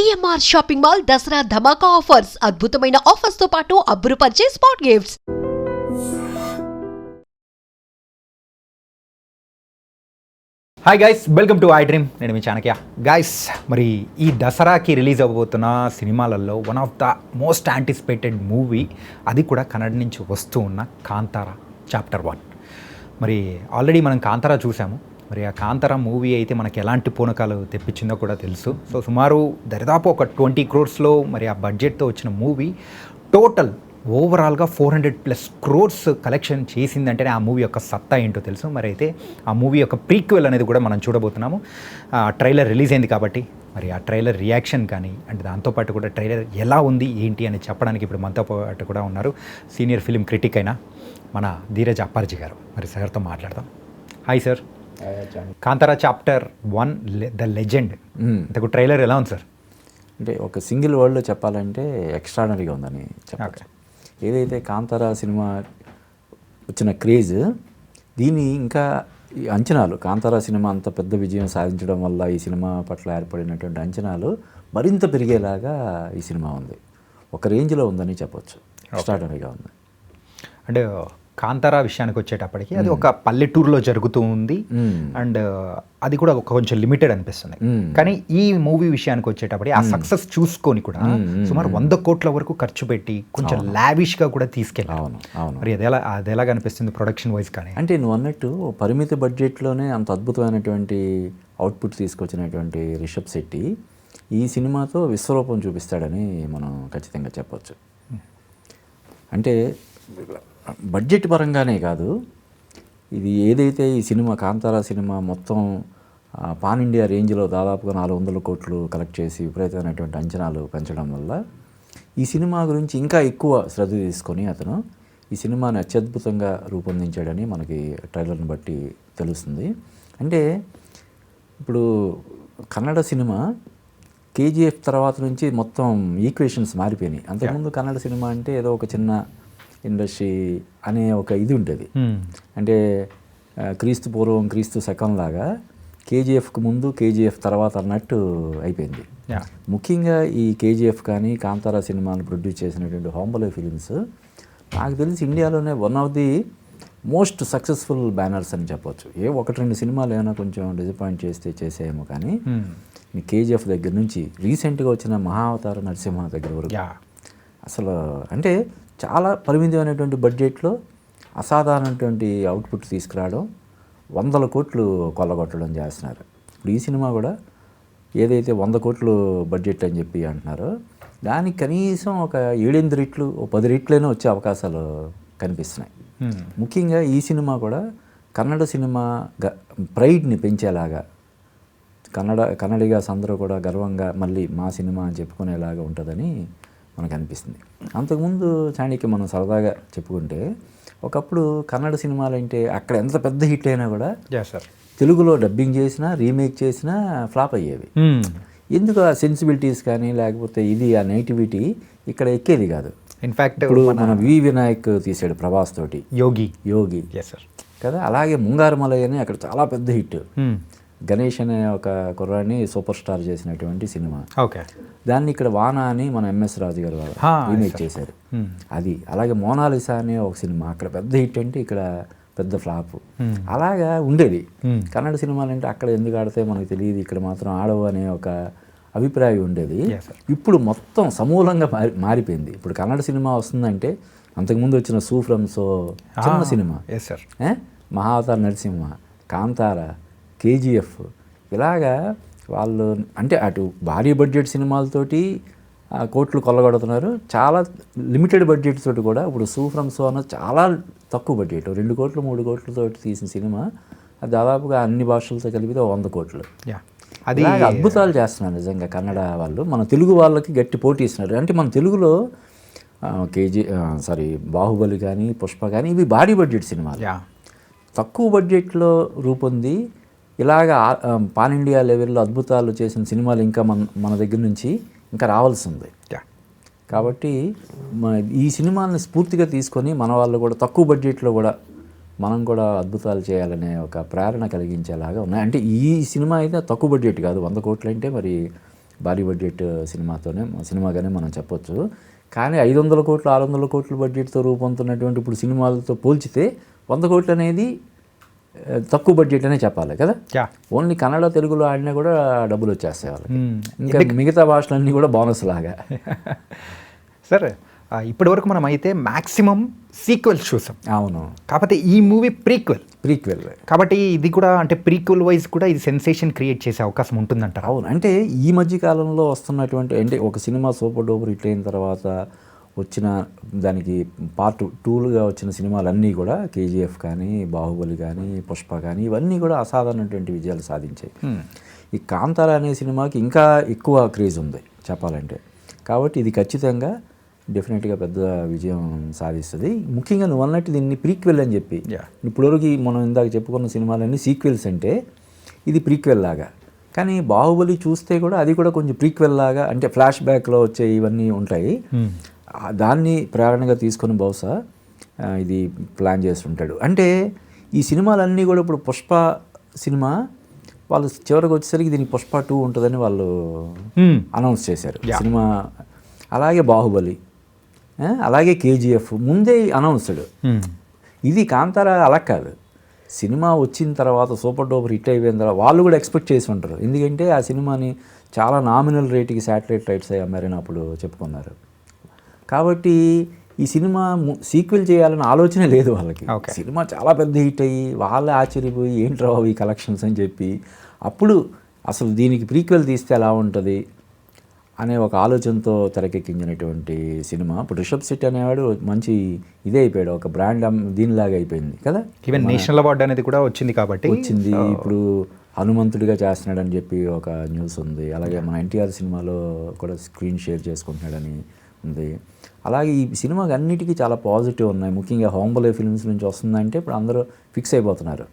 CMR shopping mall Dussehra ధమాకా offers అద్భుతమైన offers తో పాటు అబ్బురుపరిచే spot gifts. Hi guys, welcome to iDream. నేను మీ చాణక్య. గైస్, మరి ఈ దసరాకి రిలీజ్ అవ్వబోతున్న సినిమాలలో one of the most anticipated movie, అది కూడా కన్నడ నుంచి వస్తూ ఉన్న కాంతారా చాప్టర్ 1. మరి ఆల్రెడీ మనం కాంతారా చూసాము. మరి ఆ కాంతారా మూవీ అయితే మనకి ఎలాంటి పూనకాలు తెప్పించిందో కూడా తెలుసు. సో సుమారు దరిదాపు ఒక 20 crores మరి ఆ బడ్జెట్తో వచ్చిన మూవీ టోటల్ ఓవరాల్గా 400+ crores కలెక్షన్ చేసిందంటేనే ఆ మూవీ యొక్క సత్తా ఏంటో తెలుసు. మరి అయితే ఆ మూవీ యొక్క ప్రీక్వెల్ అనేది కూడా మనం చూడబోతున్నాము. ట్రైలర్ రిలీజ్ అయింది కాబట్టి మరి ఆ ట్రైలర్ రియాక్షన్ కానీ అంటే దాంతోపాటు కూడా ట్రైలర్ ఎలా ఉంది ఏంటి అని చెప్పడానికి ఇప్పుడు మనతో పాటు కూడా ఉన్నారు సీనియర్ ఫిలిం క్రిటిక్ అయిన మన ధీరజ్ అప్పార్జీ గారు. మరి సార్తో మాట్లాడదాం. Hi sir. Kantara chapter 1 the legend, ఇంతకు ట్రైలర్ ఎలా ఉంది సార్? అంటే ఒక సింగిల్ వర్డ్లో చెప్పాలంటే ఎక్స్ట్రాడనరీగా ఉందని చెప్పాలి. ఏదైతే కాంతారా సినిమా వచ్చిన క్రేజ్, దీని ఇంకా ఈ అంచనాలు, కాంతారా సినిమా అంత పెద్ద విజయం సాధించడం వల్ల ఈ సినిమా పట్ల ఏర్పడినటువంటి అంచనాలు మరింత పెరిగేలాగా ఈ సినిమా ఉంది. ఒక రేంజ్లో ఉందని చెప్పొచ్చు. ఎక్స్ట్రాడనరీగా ఉంది. అంటే కాంతారా విషయానికి వచ్చేటప్పటికి అది ఒక పల్లెటూరులో జరుగుతూ ఉంది అండ్ అది కూడా కొంచెం లిమిటెడ్ అనిపిస్తుంది. కానీ ఈ మూవీ విషయానికి వచ్చేటప్పటికి ఆ సక్సెస్ చూసుకొని కూడా సుమారు 100 కోట్ల వరకు ఖర్చు పెట్టి కొంచెం లావిష్గా కూడా తీసుకెళ్ళాను. మరి అది ఎలా కనిపిస్తుంది ప్రొడక్షన్ వైజ్? కానీ అంటే నువ్వు అన్నట్టు పరిమిత బడ్జెట్లోనే అంత అద్భుతమైనటువంటి అవుట్పుట్ తీసుకొచ్చినటువంటి రిషబ్ శెట్టి ఈ సినిమాతో విశ్వరూపం చూపిస్తాడని మనం ఖచ్చితంగా చెప్పొచ్చు. అంటే బడ్జెట్ పరంగానే కాదు, ఇది ఏదైతే ఈ సినిమా కాంతారా సినిమా మొత్తం పాన్ ఇండియా రేంజ్లో దాదాపుగా 400 కోట్లు కలెక్ట్ చేసి విపరీతమైనటువంటి అంచనాలు పెంచడం వల్ల ఈ సినిమా గురించి ఇంకా ఎక్కువ శ్రద్ధ తీసుకొని అతను ఈ సినిమాని అత్యద్భుతంగా రూపొందించాడని మనకి ట్రైలర్ని బట్టి తెలుస్తుంది. అంటే ఇప్పుడు కన్నడ సినిమా కేజీఎఫ్ తర్వాత నుంచి మొత్తం ఈక్వేషన్స్ మారిపోయినాయి. అంతకుముందు కన్నడ సినిమా అంటే ఏదో ఒక చిన్న ఇండస్ట్రీ అనే ఒక ఇది ఉంటుంది. అంటే క్రీస్తు పూర్వం క్రీస్తు శకం లాగా కేజీఎఫ్కి ముందు కేజీఎఫ్ తర్వాత అన్నట్టు అయిపోయింది. ముఖ్యంగా ఈ కేజీఎఫ్ కానీ కాంతారా సినిమాను ప్రొడ్యూస్ చేసినటువంటి హోంబలే ఫిలిమ్స్ నాకు తెలిసి ఇండియాలోనే one of the most successful banners అని చెప్పొచ్చు. 1-2 సినిమాలు ఏమైనా కొంచెం డిసప్పాయింట్ చేసేమో కానీ ఈ కేజీఎఫ్ దగ్గర నుంచి రీసెంట్గా వచ్చిన మహావతార నరసింహ దగ్గర వరకు అసలు అంటే చాలా పరిమితమైనటువంటి బడ్జెట్లో అసాధారణటువంటి అవుట్పుట్ తీసుకురావడం, 100 కోట్లు కొల్లగొట్టడం చేస్తున్నారు. ఇప్పుడు ఈ సినిమా కూడా ఏదైతే 100 కోట్లు బడ్జెట్ అని చెప్పి అంటున్నారో దానికి కనీసం ఒక 7-8 రెట్లు 10 రెట్లైనా వచ్చే అవకాశాలు కనిపిస్తున్నాయి. ముఖ్యంగా ఈ సినిమా కూడా కన్నడ సినిమా ప్రైడ్ని పెంచేలాగా, కన్నడిగాస్ అందరూ కూడా గర్వంగా మళ్ళీ మా సినిమా అని చెప్పుకునేలాగా ఉంటుందని మనకు అనిపిస్తుంది. అంతకుముందు చాణక్య మనం సరదాగా చెప్పుకుంటే ఒకప్పుడు కన్నడ సినిమాలు అంటే అక్కడ ఎంత పెద్ద హిట్ అయినా కూడా తెలుగులో డబ్బింగ్ చేసినా రీమేక్ చేసినా ఫ్లాప్ అయ్యేవి. ఎందుకు ఆ సెన్సిబిలిటీస్ కానీ లేకపోతే ఇది ఆ నెగిటివిటీ ఇక్కడ ఎక్కేది కాదు. ఇన్ఫ్యాక్ట్ ఇప్పుడు మన వి వినాయక్ తీసాడు ప్రభాస్ తోటి యోగి కదా, అలాగే ముంగారమలై అని అక్కడ చాలా పెద్ద హిట్. గణేష్ అనే ఒక కుర్రాన్ని సూపర్ స్టార్ చేసినటువంటి సినిమా. దాన్ని ఇక్కడ వాన అని మన ఎంఎస్ రాజు గారు రీమేక్ చేశారు. అది అలాగే మోనాలిసా అనే ఒక సినిమా అక్కడ పెద్ద హిట్ అంటే ఇక్కడ పెద్ద ఫ్లాప్. అలాగా ఉండేది. కన్నడ సినిమాలు అంటే అక్కడ ఎందుకు ఆడితే మనకు తెలియదు, ఇక్కడ మాత్రం ఆడవు అనే ఒక అభిప్రాయం ఉండేది. ఇప్పుడు మొత్తం సమూలంగా మారిపోయింది. ఇప్పుడు కన్నడ సినిమా వస్తుందంటే అంతకుముందు వచ్చిన సూఫ్రమ్స్ చిన్న సినిమా, మహావతార నరసింహ, కాంతారా, కేజీఎఫ్ ఇలాగా వాళ్ళు అంటే అటు భారీ బడ్జెట్ సినిమాలతోటి కోట్లు కొల్లగొడుతున్నారు. చాలా లిమిటెడ్ బడ్జెట్ తోటి కూడా ఇప్పుడు సూఫ్రమ్ సో అన్న చాలా తక్కువ బడ్జెట్ 2 కోట్లు 3 కోట్లతో తీసిన సినిమా అది దాదాపుగా అన్ని భాషలతో కలిపితే 100 కోట్లు. అది అద్భుతాలు చేస్తున్నారు నిజంగా కన్నడ వాళ్ళు. మన తెలుగు వాళ్ళకి గట్టి పోటీ ఇస్తున్నారు. అంటే మన తెలుగులో బాహుబలి కానీ పుష్ప కానీ ఇవి భారీ బడ్జెట్ సినిమాలు. తక్కువ బడ్జెట్లో రూపొంది ఇలాగా పాన్ ఇండియా లెవెల్లో అద్భుతాలు చేసిన సినిమాలు ఇంకా మన దగ్గర నుంచి ఇంకా రావాల్సి ఉంది. కాబట్టి ఈ సినిమాని స్ఫూర్తిగా తీసుకొని మన వాళ్ళు కూడా తక్కువ బడ్జెట్లో కూడా మనం కూడా అద్భుతాలు చేయాలనే ఒక ప్రేరణ కలిగించేలాగా ఉన్నాయి. అంటే ఈ సినిమా అయితే తక్కువ బడ్జెట్ కాదు, 100 కోట్లు అంటే మరి భారీ బడ్జెట్ సినిమాగానే మనం చెప్పొచ్చు. కానీ 500 కోట్లు 600 కోట్ల బడ్జెట్తో రూపొందుతున్నటువంటి ఇప్పుడు సినిమాలతో పోల్చితే 100 కోట్లు అనేది తక్కువ బడ్జెట్ అనే చెప్పాలి కదా. ఓన్లీ కన్నడ తెలుగులో ఆడినా కూడా డబ్బులు వచ్చేస్తాయి వాళ్ళకి. ఇంకా మిగతా భాషలన్నీ కూడా బోనస్ లాగా. సార్ ఇప్పటివరకు మనం అయితే మ్యాక్సిమం సీక్వెల్స్ చూసాం. అవును. కాకపోతే ఈ మూవీ ప్రీక్వెల్ కాబట్టి ఇది కూడా అంటే ప్రీక్వెల్ వైజ్ కూడా ఇది సెన్సేషన్ క్రియేట్ చేసే అవకాశం ఉంటుందంటారు. అవును. అంటే ఈ మధ్య కాలంలో వస్తున్నటువంటి అంటే ఒక సినిమా సూపర్ డూపర్ హిట్ అయిన తర్వాత వచ్చిన దానికి పార్ట్ 2లుగా వచ్చిన సినిమాలన్నీ కూడా కేజీఎఫ్ కానీ, బాహుబలి కానీ, పుష్ప కానీ ఇవన్నీ కూడా అసాధారణటువంటి విజయాలు సాధించాయి. ఈ కాంతార అనే సినిమాకి ఇంకా ఎక్కువ క్రేజ్ ఉంది చెప్పాలంటే. కాబట్టి ఇది ఖచ్చితంగా డెఫినెట్గా పెద్ద విజయం సాధిస్తుంది. ముఖ్యంగా నువ్వు అన్నట్టు దీన్ని ప్రీక్వెల్ అని చెప్పి ఇప్పటివరకు మనం ఇందాక చెప్పుకున్న సినిమాలన్నీ సీక్వెల్స్ అంటే ఇది ప్రీక్వెల్ లాగా. కానీ బాహుబలి చూస్తే కూడా అది కూడా కొంచెం ప్రీక్వెల్ లాగా అంటే ఫ్లాష్ బ్యాక్లో వచ్చే ఇవన్నీ ఉంటాయి. దాన్ని ప్రేరణగా తీసుకొని బహుశా ఇది ప్లాన్ చేస్తుంటాడు. అంటే ఈ సినిమాలన్నీ కూడా ఇప్పుడు పుష్ప సినిమా వాళ్ళు చివరికి వచ్చేసరికి దీనికి పుష్ప 2 ఉంటుందని వాళ్ళు అనౌన్స్ చేశారు సినిమా. అలాగే బాహుబలి, అలాగే కేజీఎఫ్ ముందే అనౌన్స్డ్. ఇది కాంతార అలా కాదు. సినిమా వచ్చిన తర్వాత సూపర్ డూపర్ హిట్ అయిపోయిన తర్వాత వాళ్ళు కూడా ఎక్స్పెక్ట్ చేసి ఉంటారు. ఎందుకంటే ఆ సినిమాని చాలా నామినల్ రేటుకి శాటిలైట్ రైట్స్ అమ్మారని అప్పుడు చెప్పుకున్నారు. కాబట్టి ఈ సినిమా సీక్వెల్ చేయాలని ఆలోచనే లేదు వాళ్ళకి. సినిమా చాలా పెద్ద హిట్ అయ్యి వాళ్ళే ఆశ్చర్యపోయి ఏంట్రా ఈ కలెక్షన్స్ అని చెప్పి అప్పుడు అసలు దీనికి ప్రీక్వెల్ తీస్తే ఎలా ఉంటుంది అనే ఒక ఆలోచనతో తెరకెక్కించినటువంటి సినిమా. ఇప్పుడు రిషబ్ శెట్టి అనేవాడు మంచి ఇదే అయిపోయాడు, ఒక బ్రాండ్ దీనిలాగా అయిపోయింది కదా. ఈవెన్ నేషనల్ అవార్డు అనేది కూడా వచ్చింది కాబట్టి వచ్చింది. ఇప్పుడు హనుమంతుడిగా చేస్తున్నాడని చెప్పి ఒక న్యూస్ ఉంది. అలాగే మన ఎన్టీఆర్ సినిమాలో కూడా స్క్రీన్ షేర్ చేసుకుంటున్నాడని ఉంది. అలాగే ఈ సినిమాకి అన్నిటికీ చాలా పాజిటివ్ ఉన్నాయి. ముఖ్యంగా హోంబలే ఫిల్మ్స్ నుంచి వస్తుందంటే ఇప్పుడు అందరూ ఫిక్స్ అయిపోతున్నారు.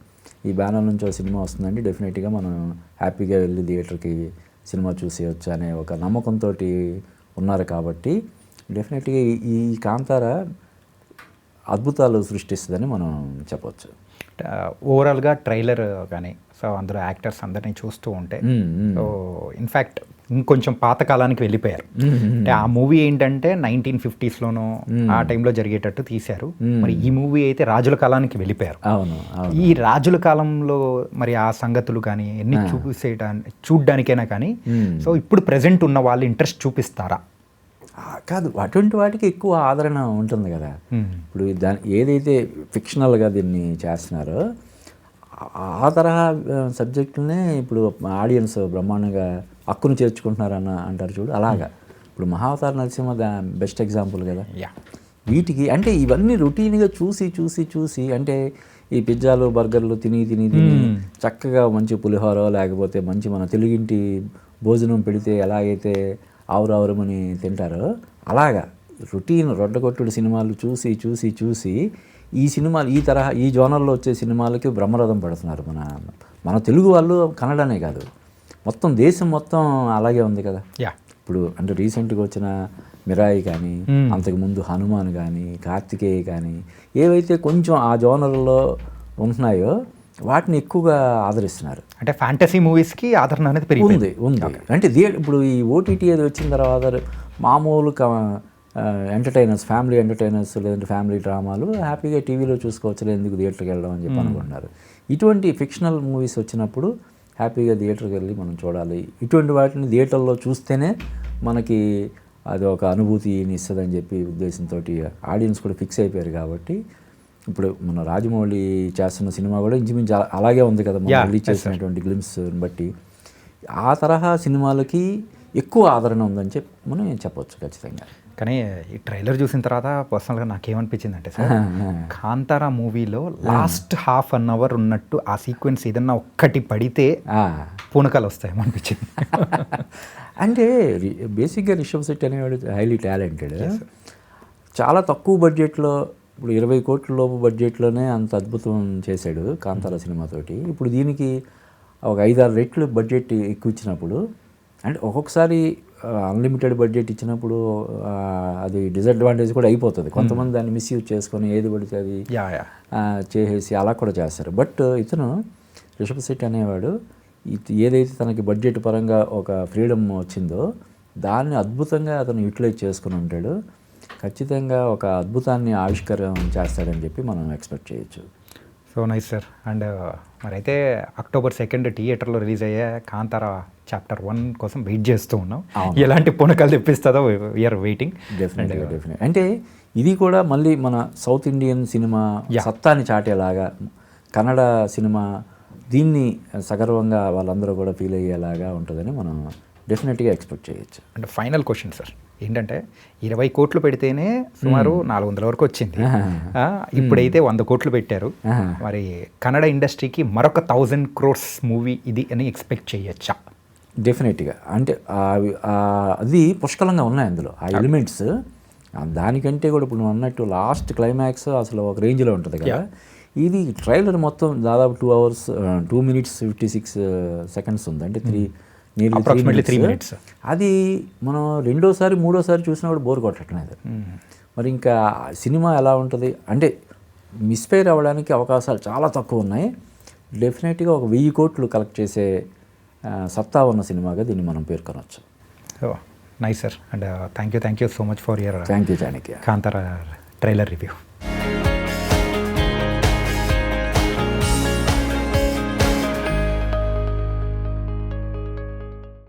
ఈ బ్యానర్ నుంచి ఒక సినిమా వస్తుందంటే డెఫినెట్గా మనం హ్యాపీగా వెళ్ళి థియేటర్కి సినిమా చూసేయచ్చు అనే ఒక నమ్మకంతో ఉన్నారు. కాబట్టి డెఫినెట్గా ఈ కాంతార అద్భుతాలు సృష్టిస్తుందని మనం చెప్పవచ్చు. ఓవరాల్గా ట్రైలర్ కానీ సో అందులో యాక్టర్స్ అందరినీ చూస్తూ ఉంటే సో ఇన్ఫ్యాక్ట్ ఇంకొంచెం పాతకాలానికి వెళ్ళిపోయారు. అంటే ఆ మూవీ ఏంటంటే 1950s ఆ టైంలో జరిగేటట్టు తీశారు. మరి ఈ మూవీ అయితే రాజుల కాలానికి వెళ్ళిపోయారు. ఈ రాజుల కాలంలో మరి ఆ సంగతులు కానీ ఎన్ని చూడ్డానికైనా కానీ సో ఇప్పుడు ప్రెజెంట్ ఉన్న వాళ్ళు ఇంట్రెస్ట్ చూపిస్తారా? కాదు, అటువంటి వాటికి ఎక్కువ ఆదరణ ఉంటుంది కదా. ఇప్పుడు ఏదైతే ఫిక్షనల్గా దీన్ని చేస్తున్నారో ఆ తరహా సబ్జెక్టులనే ఇప్పుడు ఆడియన్స్ బ్రహ్మాండంగా హక్కును చేర్చుకుంటున్నారన్న అంటారు చూడు, అలాగా. ఇప్పుడు మహావతార నరసింహ బెస్ట్ ఎగ్జాంపుల్ కదా. వీటికి అంటే ఇవన్నీ రొటీన్గా చూసి అంటే ఈ పిజ్జాలు బర్గర్లు తిని చక్కగా మంచి పులిహోర లేకపోతే మంచి మన తెలుగింటి భోజనం పెడితే ఎలాగైతే ఆవురావురమని తింటారో అలాగా రొటీన్ రొడ్డగొట్టుడు సినిమాలు చూసి ఈ సినిమాలు ఈ తరహా ఈ జోనర్లో వచ్చే సినిమాలకి బ్రహ్మరథం పడుతున్నారు మన తెలుగు వాళ్ళు. కన్నడనే కాదు, మొత్తం దేశం మొత్తం అలాగే ఉంది కదా. ఇప్పుడు అంటే రీసెంట్గా వచ్చిన మిరాయి కానీ అంతకుముందు హనుమాన్ కానీ కార్తికేయ కానీ ఏవైతే కొంచెం ఆ జోనర్లో ఉంటున్నాయో వాటిని ఎక్కువగా ఆదరిస్తున్నారు. అంటే ఫ్యాంటసీ మూవీస్కి ఆదరణ అనేది పెరిగింది ఉంది. అంటే ఇప్పుడు ఈ ఓటీటీ అది వచ్చిన తర్వాత మామూలు ఎంటర్టైనర్స్, ఫ్యామిలీ ఎంటర్టైనర్స్ లేదంటే ఫ్యామిలీ డ్రామాలు హ్యాపీగా టీవీలో చూసుకోవచ్చు, ఎందుకు థియేటర్కి వెళ్ళడం అని చెప్పి అనుకుంటున్నారు. ఇటువంటి ఫిక్షనల్ మూవీస్ వచ్చినప్పుడు హ్యాపీగా థియేటర్కి వెళ్ళి మనం చూడాలి. ఇటువంటి వాటిని థియేటర్లో చూస్తేనే మనకి అది ఒక అనుభూతిని ఇస్తుందని చెప్పి ఉద్దేశంతో ఆడియన్స్ కూడా ఫిక్స్ అయిపోయారు. కాబట్టి ఇప్పుడు మన రాజమౌళి చేస్తున్న సినిమా కూడా ఇంచుమించు అలాగే ఉంది కదా, మనం రిలీజ్ చేసినటువంటి గ్లిమ్స్ని బట్టి. ఆ తరహా సినిమాలకి ఎక్కువ ఆదరణ ఉందని చెప్పి మనం చెప్పొచ్చు ఖచ్చితంగా. కానీ ఈ ట్రైలర్ చూసిన తర్వాత పర్సనల్గా నాకేమనిపించింది అంటే సార్, కాంతారా మూవీలో లాస్ట్ ½ అన్ అవర్ ఉన్నట్టు ఆ సీక్వెన్స్ ఏదన్నా ఒక్కటి పడితే పూనకాలు వస్తాయేమో అనిపించింది. అంటే బేసిక్గా రిషబ్ శెట్టి అనేవాడు హైలీ టాలెంటెడ్. చాలా తక్కువ బడ్జెట్లో ఇప్పుడు 20 కోట్ల లోపు బడ్జెట్లోనే అంత అద్భుతం చేశాడు కాంతారా సినిమాతోటి. ఇప్పుడు దీనికి ఒక 5-6 రెట్లు బడ్జెట్ ఎక్కువ ఇచ్చినప్పుడు అంటే ఒక్కొక్కసారి అన్లిమిటెడ్ బడ్జెట్ ఇచ్చినప్పుడు అది డిసడ్వాంటేజ్ కూడా అయిపోతుంది. కొంతమంది దాన్ని మిస్యూజ్ చేసుకొని ఏది పడితే అది చేసేసి అలా కూడా చేస్తారు. బట్ ఇతను రిషబ్ శెట్టి అనేవాడు ఏదైతే తనకి బడ్జెట్ పరంగా ఒక ఫ్రీడమ్ వచ్చిందో దాన్ని అద్భుతంగా అతను యూటిలైజ్ చేసుకుని ఉంటాడు. ఖచ్చితంగా ఒక అద్భుతాన్ని ఆవిష్కారం చేస్తాడని చెప్పి మనం ఎక్స్పెక్ట్ చేయొచ్చు. So nice sir. అండ్ మరైతే October 2 థియేటర్లో రిలీజ్ అయ్యే కాంతారా చాప్టర్ 1 కోసం వెయిట్ చేస్తూ ఉన్నాం. ఎలాంటి పునకలు తెప్పిస్తుందో వీఆర్ వెయిటింగ్. డెఫినెట్గా అంటే ఇది కూడా మళ్ళీ మన సౌత్ ఇండియన్ సినిమా సత్తాని చాటేలాగా, కన్నడ సినిమా దీన్ని సగర్వంగా వాళ్ళందరూ కూడా ఫీల్ అయ్యేలాగా ఉంటుందని మనం డెఫినెట్గా ఎక్స్పెక్ట్ చేయొచ్చు. అంటే ఫైనల్ క్వశ్చన్ సార్ ఏంటంటే 20 కోట్లు పెడితేనే సుమారు 400 వరకు వచ్చింది. ఇప్పుడైతే 100 కోట్లు పెట్టారు. మరి కన్నడ ఇండస్ట్రీకి మరొక 1000 crores మూవీ ఇది అని ఎక్స్పెక్ట్ చేయొచ్చా? డెఫినెట్గా అంటే అది పుష్కలంగా ఉన్నాయి అందులో ఆ ఎలిమెంట్స్. దానికంటే కూడా ఇప్పుడు నువ్వు అన్నట్టు లాస్ట్ క్లైమాక్స్ అసలు ఒక రేంజ్లో ఉంటుంది కదా. ఇది ట్రైలర్ మొత్తం దాదాపు 2 hours 2 minutes 56 seconds ఉంది. అంటే 3 minutes. అది మనం రెండోసారి మూడోసారి చూసినా కూడా బోర్ కొట్టట్లేదు. మరి ఇంకా సినిమా ఎలా ఉంటుంది అంటే మిస్ఫైర్ అవ్వడానికి అవకాశాలు చాలా తక్కువ ఉన్నాయి. డెఫినెట్గా ఒక 1000 కోట్లు కలెక్ట్ చేసే సత్తా ఉన్న సినిమాగా దీన్ని మనం పేర్కొనవచ్చు. Nice sir. And thank you so much for your thank you Chanakya Kantara trailer review.